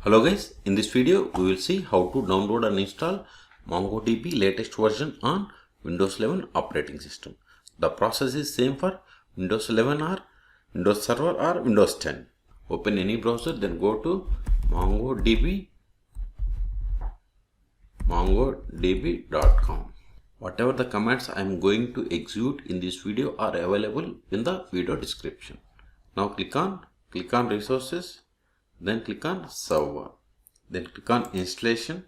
Hello guys, in this video we will see how to download and install MongoDB latest version on Windows 11 operating system. The process is same for Windows 11 or Windows Server or Windows 10. Open any browser, then go to mongodb.com. Whatever the commands I am going to execute in this video are available in the video description. Now click on resources. Then click on server, then click on installation.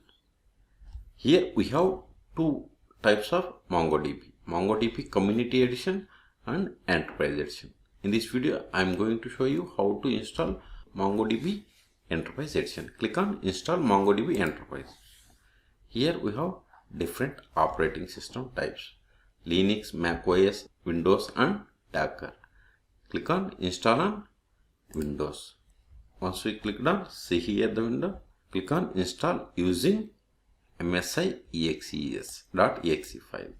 Here we have two types of MongoDB Community Edition and Enterprise Edition. In this video I am going to show you how to install MongoDB Enterprise Edition. Click on install MongoDB Enterprise. Here we have different operating system types: Linux, Mac OS, Windows and Docker. Click on install on Windows. Once we click on, see here the window, click on install using msi.exe file.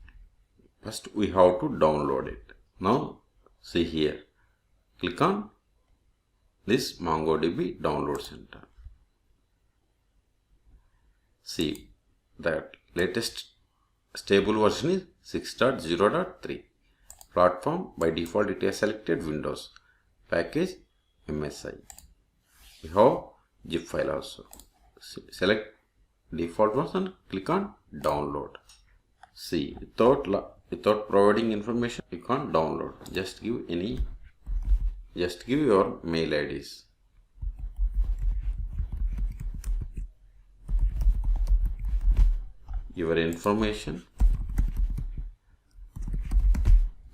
First we have to download it. Now see here, click on this MongoDB download center. See that latest stable version is 6.0.3. Platform by default it has selected Windows. Package MSI. We have zip file also. Select default ones and click on download. See, without providing information, click on download. Just give your mail IDs. Your information,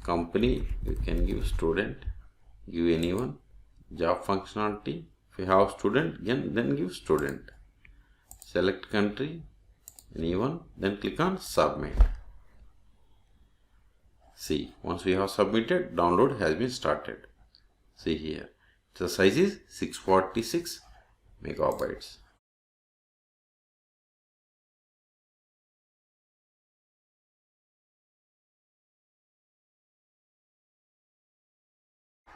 company, you can give student, give anyone, job functionality. If you have student, then give student. Select country, anyone, then click on submit. See, once we have submitted, download has been started. See here, the size is 646 megabytes.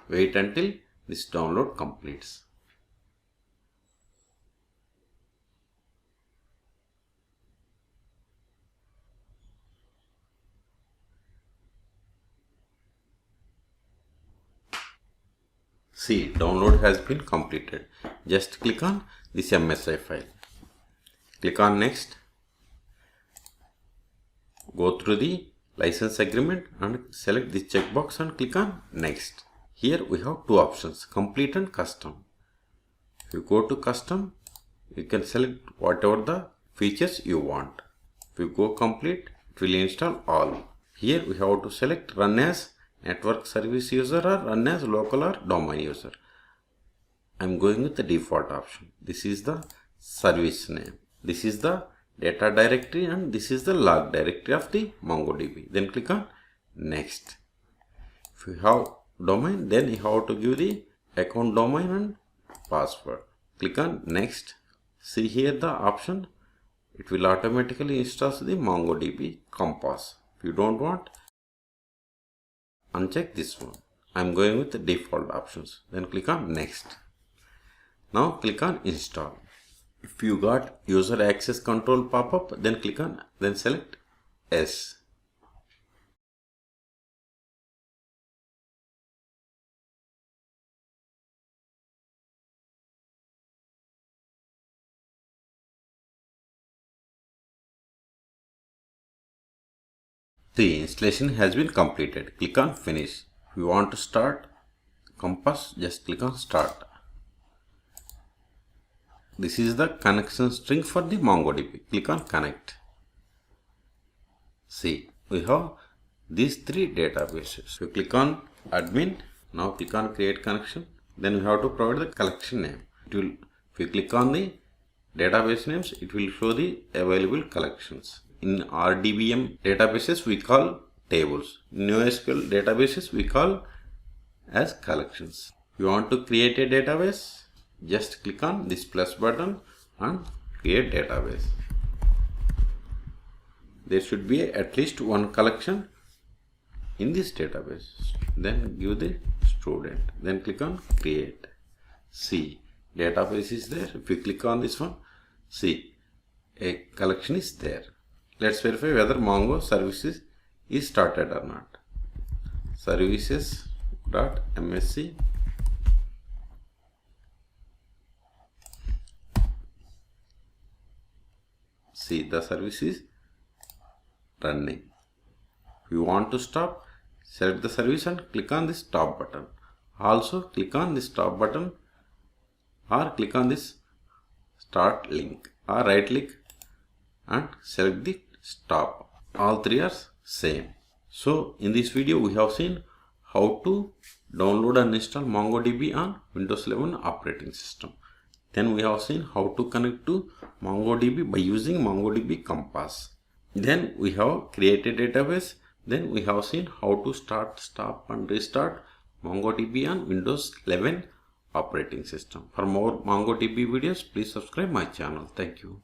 Wait until this download completes. See, download has been completed. Just click on this MSI file. Click on next. Go through the license agreement and select this checkbox and click on next. Here we have two options, complete and custom. If you go to custom, you can select whatever the features you want. If you go complete, it will install all. Here we have to select run as network service user or run as local or domain user. I am going with the default option. This is the service name. This is the data directory and this is the log directory of the MongoDB. Then click on next. If you have domain, then you have to give the account domain and password. Click on next. See here the option. It will automatically install the MongoDB Compass. If you don't want, uncheck this one. I am going with the default options. Then click on next. Now click on install. If you got user access control pop-up, then click on, then select yes. The installation has been completed. Click on finish. If you want to start Compass, just click on start. This is the connection string for the MongoDB. Click on connect. See, we have these three databases. You click on admin. Now click on create connection. Then you have to provide the collection name. If you click on the database names, it will show the available collections. In RDBM databases, we call tables. In NoSQL databases, we call as collections. If you want to create a database, just click on this plus button and create database. There should be at least one collection in this database. Then give the student. Then click on create. See, database is there. If you click on this one, see a collection is there. Let's verify whether Mongo services is started or not. Services.msc. See, the service is running. If you want to stop, select the service and click on this stop button. Also click on this stop button or click on this start link or right click and select the stop. All three are same. So in this video we have seen how to download and install MongoDB on Windows 11 operating system. Then we have seen how to connect to MongoDB by using MongoDB Compass. Then we have created database. Then we have seen how to start, stop and restart MongoDB on Windows 11 operating system. For more MongoDB videos, please subscribe my channel. Thank you.